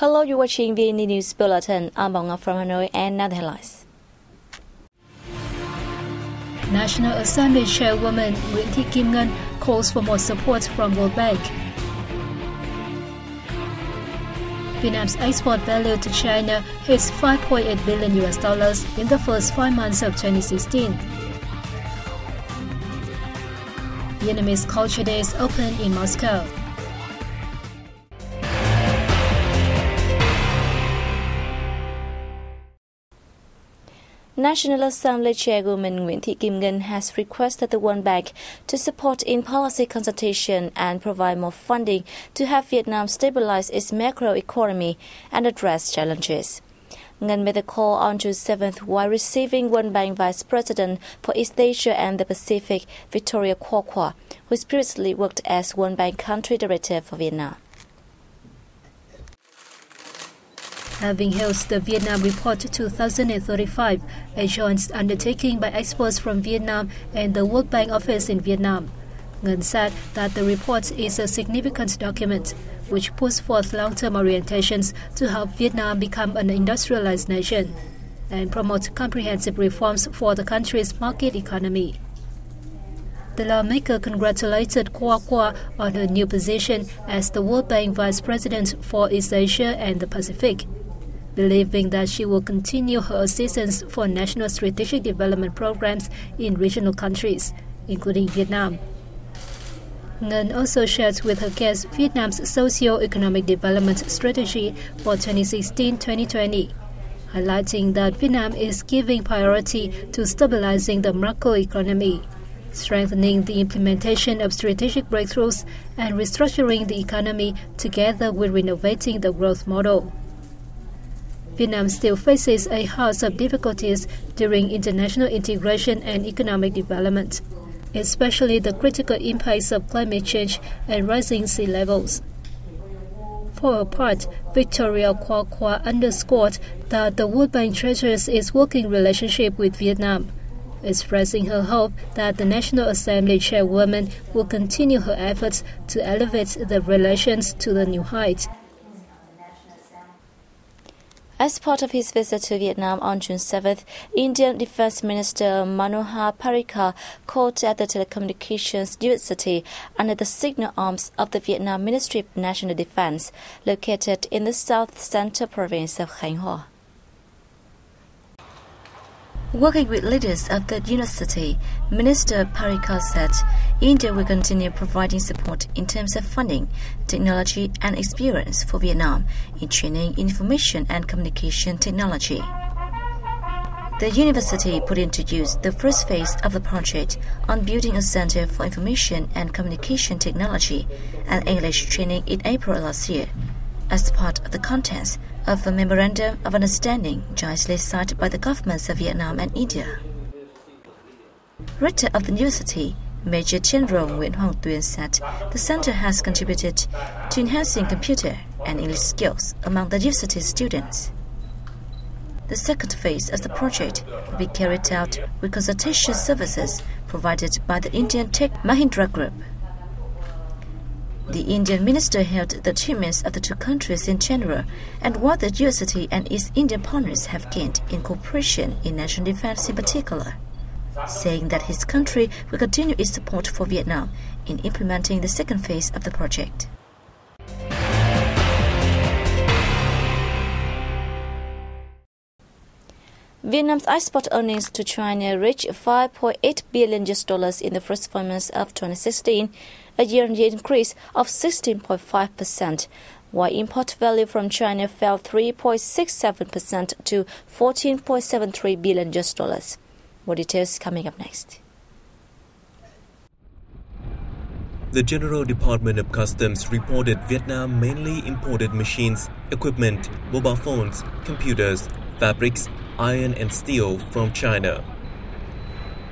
Hello, you're watching VNA News Bulletin. I'm Bong from Hanoi and now the headlines. National Assembly Chairwoman Lychee calls for more support from World Bank. Vietnam's export value to China hits $5.8 billion in the first 5 months of 2016. Vietnamese Culture Days open in Moscow. National Assembly Chairwoman Lychee has requested the World Bank to support in policy consultation and provide more funding to have Vietnam stabilize its macroeconomy and address challenges. Nguyen made the call on June 7th while receiving World Bank Vice President for East Asia and the Pacific, Victoria Qua, who previously worked as World Bank Country Director for Vietnam. Having held the Vietnam Report 2035, a joint undertaking by experts from Vietnam and the World Bank office in Vietnam, Nguyen said that the report is a significant document which puts forth long-term orientations to help Vietnam become an industrialized nation and promote comprehensive reforms for the country's market economy. The lawmaker congratulated Qua on her new position as the World Bank Vice President for East Asia and the Pacific, believing that she will continue her assistance for national strategic development programs in regional countries, including Vietnam. Nguyen also shared with her guests Vietnam's socio-economic development strategy for 2016-2020, highlighting that Vietnam is giving priority to stabilizing the macroeconomy, strengthening the implementation of strategic breakthroughs, and restructuring the economy together with renovating the growth model. Vietnam still faces a host of difficulties during international integration and economic development, especially the critical impacts of climate change and rising sea levels. For her part, Victoria Qua underscored that the World Bank treasures its working relationship with Vietnam, expressing her hope that the National Assembly Chairwoman will continue her efforts to elevate the relations to the new height. As part of his visit to Vietnam on June 7th, Indian Defense Minister Manohar Parrikar called at the Telecommunications University under the signal arms of the Vietnam Ministry of National Defense, located in the South Central province of Khánh Hòa. Working with leaders of the university, Minister Parrikar said India will continue providing support in terms of funding, technology and experience for Vietnam in training information and communication technology. The university put into use the first phase of the project on building a center for information and communication technology and English training in April last year, as part of the contents of a Memorandum of Understanding jointly signed by the governments of Vietnam and India. Rector of the university, Major General Nguyễn Hoàng Tuyên, said the center has contributed to enhancing computer and English skills among the university's students. The second phase of the project will be carried out with consultation services provided by the Indian Tech Mahindra Group. The Indian minister held the achievements of the two countries in general and what the university and its Indian partners have gained in cooperation in national defense in particular, saying that his country will continue its support for Vietnam in implementing the second phase of the project. Vietnam's export earnings to China reached $5.8 billion in the first 5 months of 2016, a year-on-year increase of 16.5%, while import value from China fell 3.67% to $14.73 billion. More details coming up next. The General Department of Customs reported Vietnam mainly imported machines, equipment, mobile phones, computers, fabrics, iron and steel from China.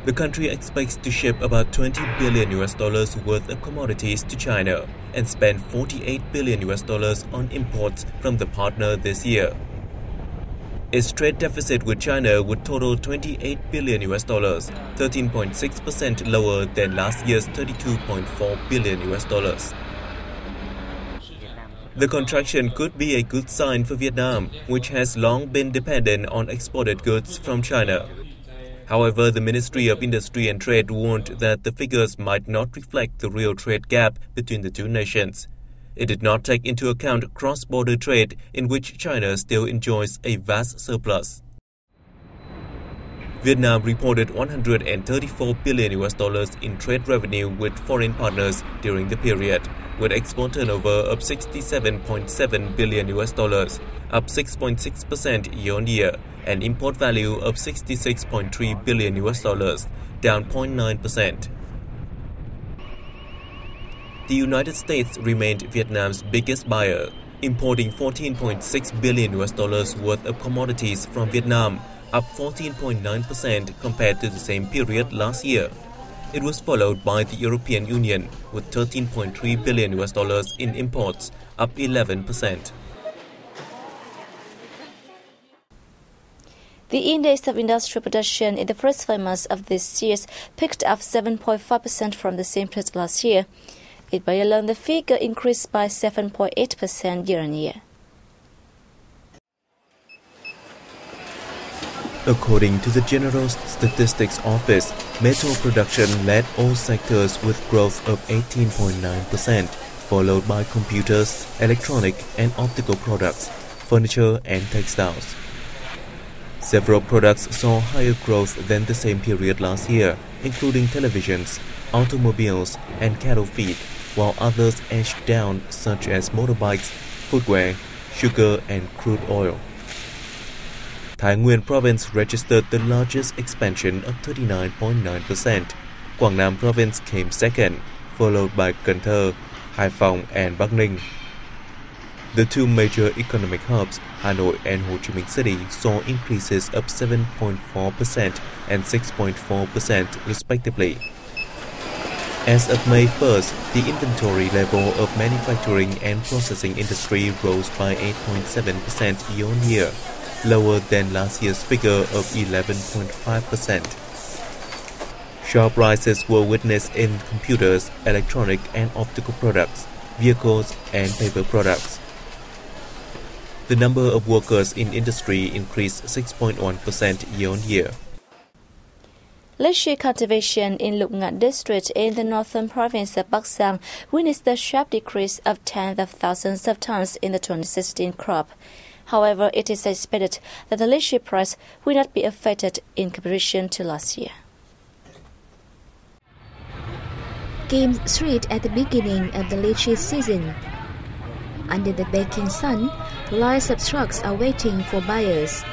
The country expects to ship about $20 billion worth of commodities to China and spend $48 billion on imports from the partner this year. Its trade deficit with China would total $28 billion, 13.6% lower than last year's $32.4 billion. The contraction could be a good sign for Vietnam, which has long been dependent on exported goods from China. However, the Ministry of Industry and Trade warned that the figures might not reflect the real trade gap between the two nations. It did not take into account cross-border trade, in which China still enjoys a vast surplus. Vietnam reported $134 billion in trade revenue with foreign partners during the period, with export turnover of $67.7 billion, up 6.6% year-on-year, and import value of $66.3 billion, down 0.9%. The United States remained Vietnam's biggest buyer, importing $14.6 billion worth of commodities from Vietnam, up 14.9% compared to the same period last year. It was followed by the European Union with $13.3 billion in imports, up 11%. The index of industrial production in the first 5 months of this year picked up 7.5% from the same period last year. It by alone, the figure increased by 7.8% year-on-year. According to the General Statistics Office, metal production led all sectors with growth of 18.9%, followed by computers, electronic and optical products, furniture and textiles. Several products saw higher growth than the same period last year, including televisions, automobiles and cattle feed, while others edged down such as motorbikes, footwear, sugar and crude oil. Thái Nguyên Province registered the largest expansion of 39.9%. Quảng Nam Province came second, followed by Cần Thơ, Hải Phòng and Bắc Ninh. The two major economic hubs, Hanoi and Ho Chi Minh City, saw increases of 7.4% and 6.4% respectively. As of May 1st, the inventory level of manufacturing and processing industry rose by 8.7% year-on-year, lower than last year's figure of 11.5%. Sharp rises were witnessed in computers, electronic and optical products, vehicles and paper products. The number of workers in industry increased 6.1% year-on-year. Lychee cultivation in Lục Ngạn district in the northern province of Bắc Giang witnessed a sharp decrease of tens of thousands of tons in the 2016 crop. However, it is expected that the lychee price will not be affected in comparison to last year. Came straight at the beginning of the lychee season. Under the baking sun, lines of trucks are waiting for buyers.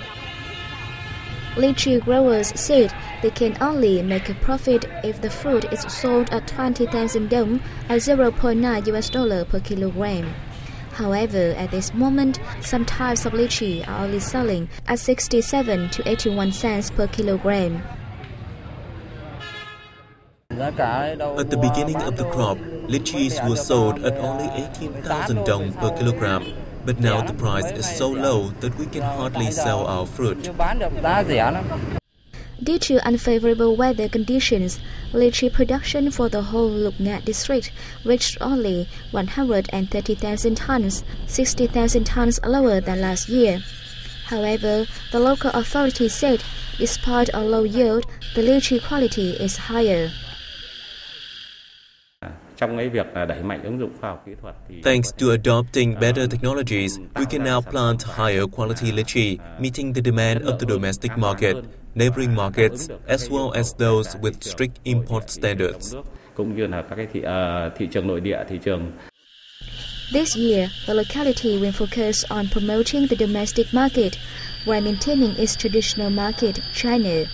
Lychee growers said they can only make a profit if the fruit is sold at 20,000 dong at $0.9 per kilogram. However, at this moment, some types of lychee are only selling at 67 to 81 cents per kilogram. At the beginning of the crop, lychees were sold at only 18,000 dong per kilogram, but now the price is so low that we can hardly sell our fruit. Due to unfavorable weather conditions, lychee production for the whole Lục Ngạn district reached only 130,000 tons, 60,000 tons lower than last year. However, the local authorities said, despite a low yield, the lychee quality is higher. Thanks to adopting better technologies, we can now plant higher quality lychee, meeting the demand of the domestic market, neighboring markets, as well as those with strict import standards. This year, the locality will focus on promoting the domestic market while maintaining its traditional market, China.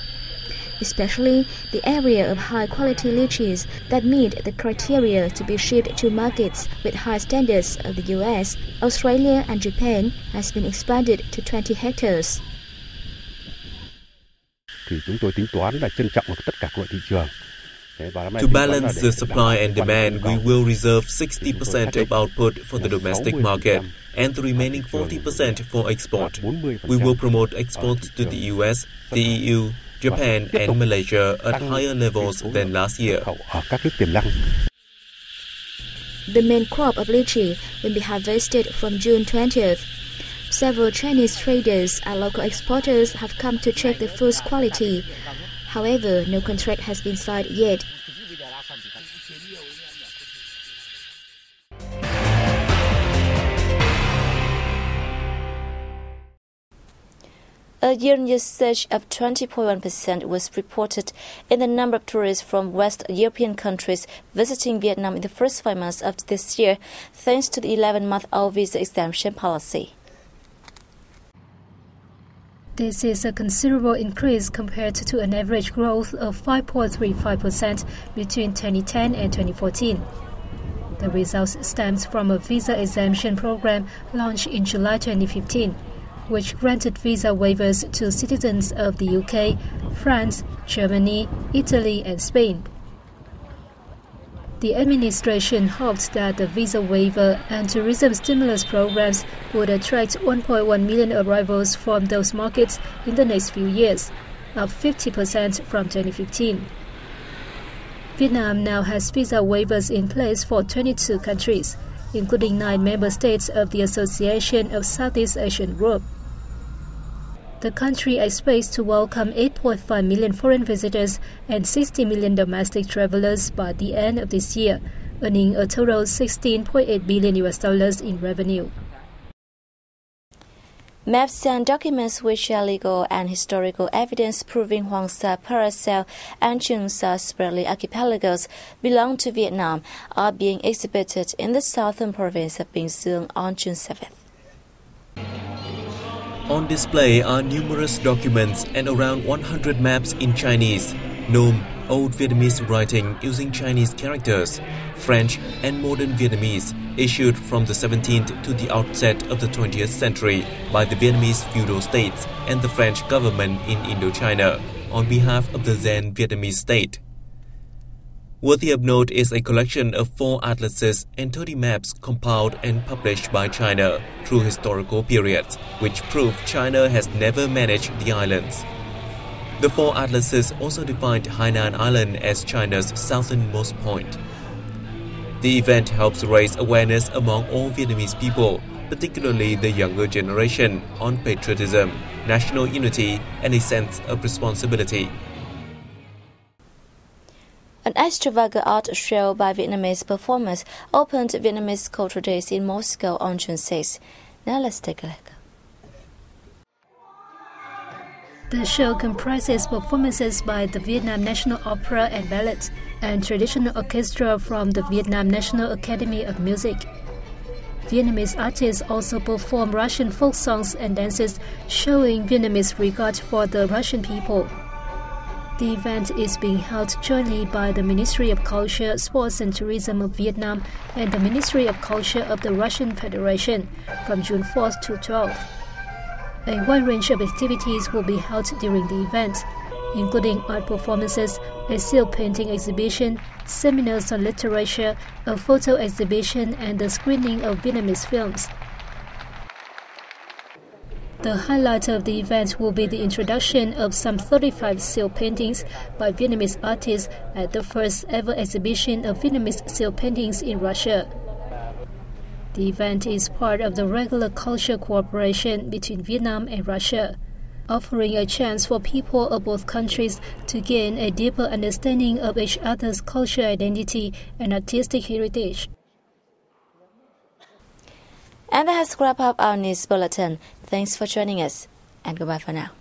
Especially the area of high-quality lychees that meet the criteria to be shipped to markets with high standards of the US, Australia and Japan has been expanded to 20 hectares. To balance the supply and demand, we will reserve 60% of output for the domestic market and the remaining 40% for export. We will promote exports to the US, the EU, Japan and Malaysia at higher levels than last year. The main crop of lychee will be harvested from June 20th. Several Chinese traders and local exporters have come to check the fruit's quality. However, no contract has been signed yet. A year-on-year surge of 20.1% was reported in the number of tourists from West European countries visiting Vietnam in the first 5 months of this year, thanks to the 11-month-old visa exemption policy. This is a considerable increase compared to an average growth of 5.35% between 2010 and 2014. The result stems from a visa exemption program launched in July 2015, which granted visa waivers to citizens of the UK, France, Germany, Italy, and Spain. The administration hoped that the visa waiver and tourism stimulus programs would attract 1.1 million arrivals from those markets in the next few years, up 50% from 2015. Vietnam now has visa waivers in place for 22 countries, including 9 member states of the Association of Southeast Asian Group. The country expects to welcome 8.5 million foreign visitors and 60 million domestic travelers by the end of this year, earning a total $16.8 billion in revenue. Maps and documents which are legal and historical evidence proving Hoàng Sa, Paracel, and Trường Sa Spratly archipelagos belong to Vietnam are being exhibited in the southern province of Bình Dương on June 7th. On display are numerous documents and around 100 maps in Chinese, Nom, Old Vietnamese writing using Chinese characters, French and modern Vietnamese, issued from the 17th to the outset of the 20th century by the Vietnamese feudal states and the French government in Indochina on behalf of the then Vietnamese state. Worthy of note is a collection of 4 atlases and 30 maps compiled and published by China through historical periods, which prove China has never managed the islands. The 4 atlases also defined Hainan Island as China's southernmost point. The event helps raise awareness among all Vietnamese people, particularly the younger generation, on patriotism, national unity, and a sense of responsibility. An extravagant art show by Vietnamese performers opened Vietnamese Cultural Days in Moscow on June 6. Now let's take a look. The show comprises performances by the Vietnam National Opera and Ballet and traditional orchestra from the Vietnam National Academy of Music. Vietnamese artists also perform Russian folk songs and dances, showing Vietnamese regard for the Russian people. The event is being held jointly by the Ministry of Culture, Sports and Tourism of Vietnam and the Ministry of Culture of the Russian Federation from June 4th to 12th. A wide range of activities will be held during the event, including art performances, a seal painting exhibition, seminars on literature, a photo exhibition, and the screening of Vietnamese films. The highlight of the event will be the introduction of some 35 seal paintings by Vietnamese artists at the first ever exhibition of Vietnamese seal paintings in Russia. The event is part of the regular culture cooperation between Vietnam and Russia, offering a chance for people of both countries to gain a deeper understanding of each other's cultural identity and artistic heritage. And that has wrapped up our news bulletin. Thanks for joining us, and goodbye for now.